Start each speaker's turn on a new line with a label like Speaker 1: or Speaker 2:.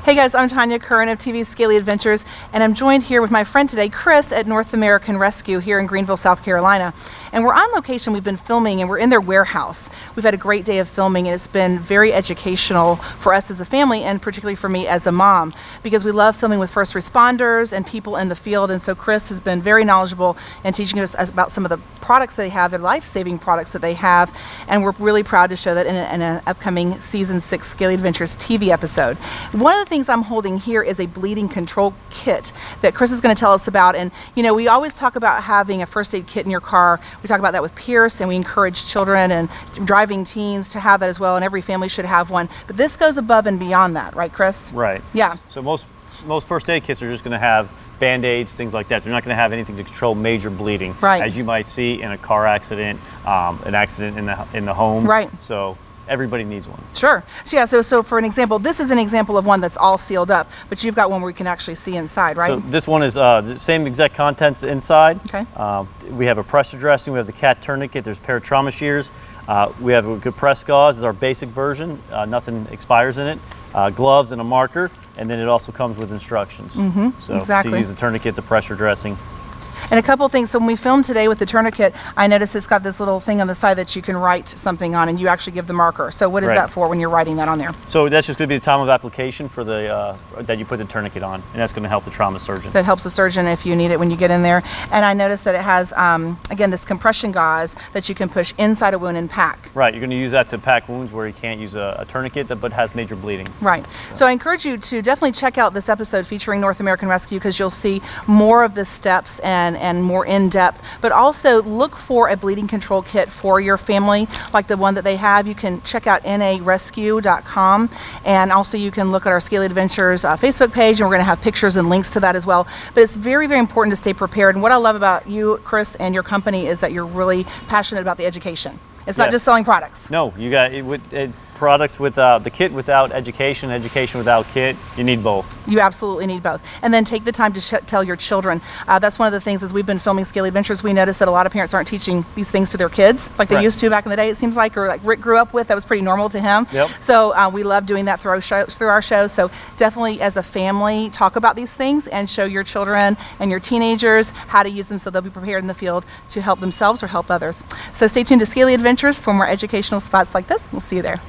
Speaker 1: Hey guys, I'm Tanya Curran of TV Scaly Adventures, and I'm joined here with my friend today, Chris at North American Rescue here in Greenville, South Carolina. And we're on location, we've been filming, and we're in their warehouse. We've had a great day of filming, and it's been very educational for us as a family, and particularly for me as a mom, because we love filming with first responders and people in the field. And so Chris has been very knowledgeable in teaching us about some of the products that they have, the life-saving products that they have, and we're really proud to show that in an upcoming Season 6 Scaly Adventures TV episode. One of the things I'm holding here is a bleeding control kit that Chris is going to tell us about. And you know, we always talk about having a first aid kit in your car. We talk about that with Pierce, and we encourage children and driving teens to have that as well, and every family should have one. But this goes above and beyond that, right, Chris?
Speaker 2: Right.
Speaker 1: Yeah.
Speaker 2: So most first aid kits are just going to have Band-Aids, things like that. They're not going to have anything to control major bleeding,
Speaker 1: right,
Speaker 2: as you might see in a car accident, an accident in the home.
Speaker 1: Right.
Speaker 2: So everybody needs one.
Speaker 1: Sure. So yeah, so for an example, this is an example of one that's all sealed up, but you've got one where you can actually see inside, right?
Speaker 2: So this one is the same exact contents inside.
Speaker 1: Okay.
Speaker 2: We have a pressure dressing, we have the cat tourniquet, there's a pair of trauma shears, we have a good press gauze, is our basic version, nothing expires in it, gloves and a marker, and then it also comes with instructions. So
Speaker 1: exactly.
Speaker 2: to use the tourniquet, the pressure dressing.
Speaker 1: And a couple of things, so when we filmed today with the tourniquet, I noticed it's got this little thing on the side that you can write something on, and you actually give the marker. So what is that for when you're writing that on there? So
Speaker 2: that's just going to be the time of application for the that you put the tourniquet on, and that's going to help the trauma surgeon.
Speaker 1: That helps the surgeon if you need it when you get in there. And I noticed that it has, again, this compression gauze that you can push inside a wound and pack.
Speaker 2: Right, you're going to use that to pack wounds where you can't use a tourniquet but has major bleeding.
Speaker 1: Right. So I encourage you to definitely check out this episode featuring North American Rescue, because you'll see more of the steps and more in-depth, but also look for a bleeding control kit for your family like the one that they have. You can check out narescue.com, and also you can look at our Scaly Adventures Facebook page, and we're going to have pictures and links to that as well. But it's very, very important to stay prepared, and what I love about you, Chris, and your company is that you're really passionate about the education. It's not just selling products.
Speaker 2: No, you got products without the kit without education, education without kit. You need both.
Speaker 1: You absolutely need both. And then take the time to tell your children. That's one of the things, as we've been filming Scaly Adventures, we noticed that a lot of parents aren't teaching these things to their kids like they used to back in the day, it seems like, or like Rick grew up with. That was pretty normal to him.
Speaker 2: Yep.
Speaker 1: So we love doing that through our shows. So definitely as a family, talk about these things and show your children and your teenagers how to use them so they'll be prepared in the field to help themselves or help others. So stay tuned to Scaly Adventures for more educational spots like this. We'll see you there.